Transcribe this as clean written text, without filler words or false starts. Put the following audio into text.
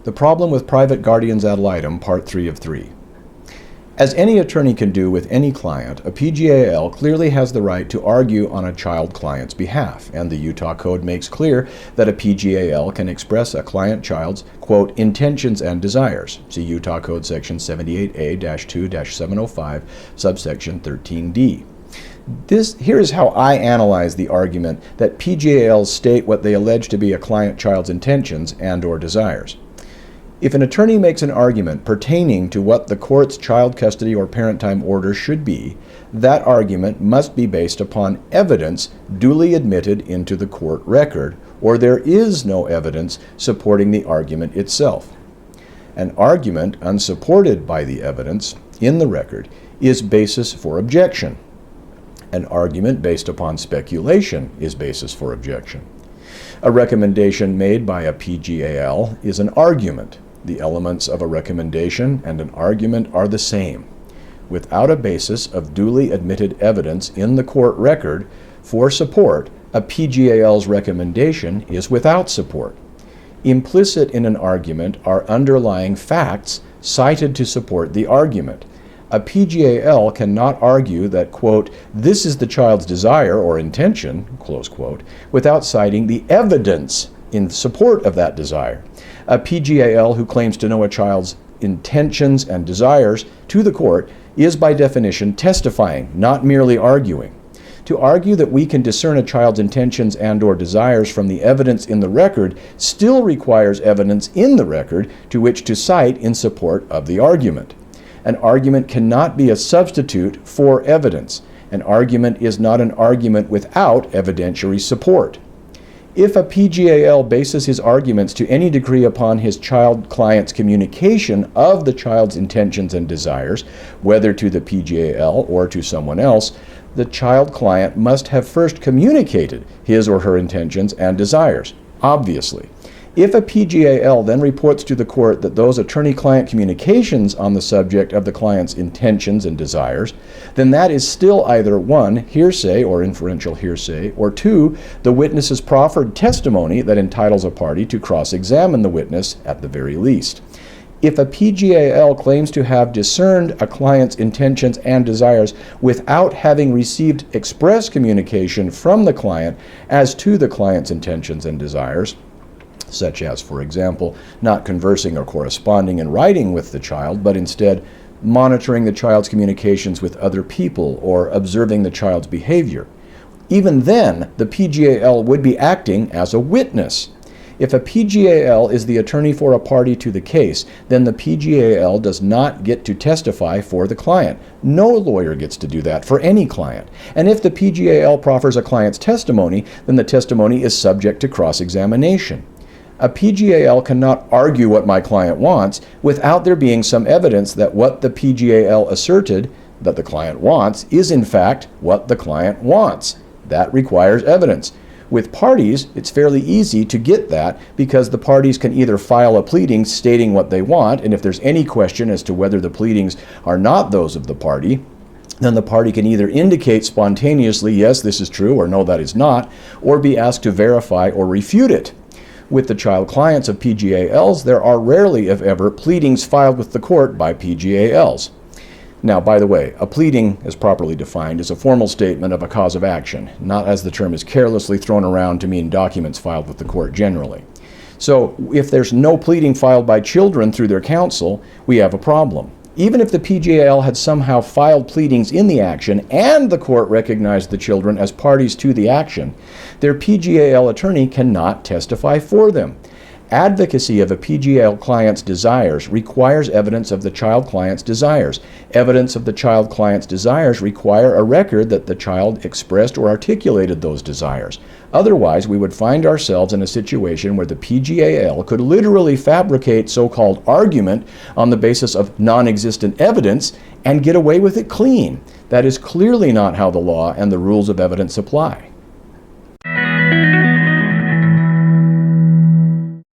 The problem with private guardians ad litem, Part 3 of 3. As any attorney can do with any client, a PGAL clearly has the right to argue on a child client's behalf, and the Utah Code makes clear that a PGAL can express a client child's, quote, intentions and desires. See Utah Code section 78A-2-705, subsection 13D. Here is how I analyze the argument that PGALs state what they allege to be a client child's intentions and/or desires. If an attorney makes an argument pertaining to what the court's child custody or parent time order should be, that argument must be based upon evidence duly admitted into the court record, or there is no evidence supporting the argument itself. An argument unsupported by the evidence in the record is basis for objection. An argument based upon speculation is basis for objection. A recommendation made by a PGAL is an argument. The elements of a recommendation and an argument are the same. Without a basis of duly admitted evidence in the court record for support, a PGAL's recommendation is without support. Implicit in an argument are underlying facts cited to support the argument. A PGAL cannot argue that, quote, this is the child's desire or intention, close quote, without citing the evidence in support of that desire. A PGAL who claims to know a child's intentions and desires to the court is by definition testifying, not merely arguing. To argue that we can discern a child's intentions and/or desires from the evidence in the record still requires evidence in the record to which to cite in support of the argument. An argument cannot be a substitute for evidence. An argument is not an argument without evidentiary support. If a PGAL bases his arguments to any degree upon his child client's communication of the child's intentions and desires, whether to the PGAL or to someone else, the child client must have first communicated his or her intentions and desires, obviously. If a PGAL then reports to the court that those attorney-client communications on the subject of the client's intentions and desires, then that is still either 1, hearsay or inferential hearsay, or 2, the witness's proffered testimony that entitles a party to cross-examine the witness at the very least. If a PGAL claims to have discerned a client's intentions and desires without having received express communication from the client as to the client's intentions and desires, such as, for example, not conversing or corresponding in writing with the child, but instead monitoring the child's communications with other people or observing the child's behavior. Even then, the PGAL would be acting as a witness. If a PGAL is the attorney for a party to the case, then the PGAL does not get to testify for the client. No lawyer gets to do that for any client. And if the PGAL proffers a client's testimony, then the testimony is subject to cross-examination. A PGAL cannot argue what my client wants without there being some evidence that what the PGAL asserted that the client wants is in fact what the client wants. That requires evidence. With parties, it's fairly easy to get that because the parties can either file a pleading stating what they want, and if there's any question as to whether the pleadings are not those of the party, then the party can either indicate spontaneously, yes, this is true, or no, that is not, or be asked to verify or refute it. With the child clients of PGALs, there are rarely, if ever, pleadings filed with the court by PGALs. Now, by the way, a pleading, as properly defined, is a formal statement of a cause of action, not as the term is carelessly thrown around to mean documents filed with the court generally. So, if there's no pleading filed by children through their counsel, we have a problem. Even if the PGAL had somehow filed pleadings in the action and the court recognized the children as parties to the action, their PGAL attorney cannot testify for them. Advocacy of a PGAL client's desires requires evidence of the child client's desires. Evidence of the child client's desires require a record that the child expressed or articulated those desires. Otherwise, we would find ourselves in a situation where the PGAL could literally fabricate so-called argument on the basis of non-existent evidence and get away with it clean. That is clearly not how the law and the rules of evidence apply.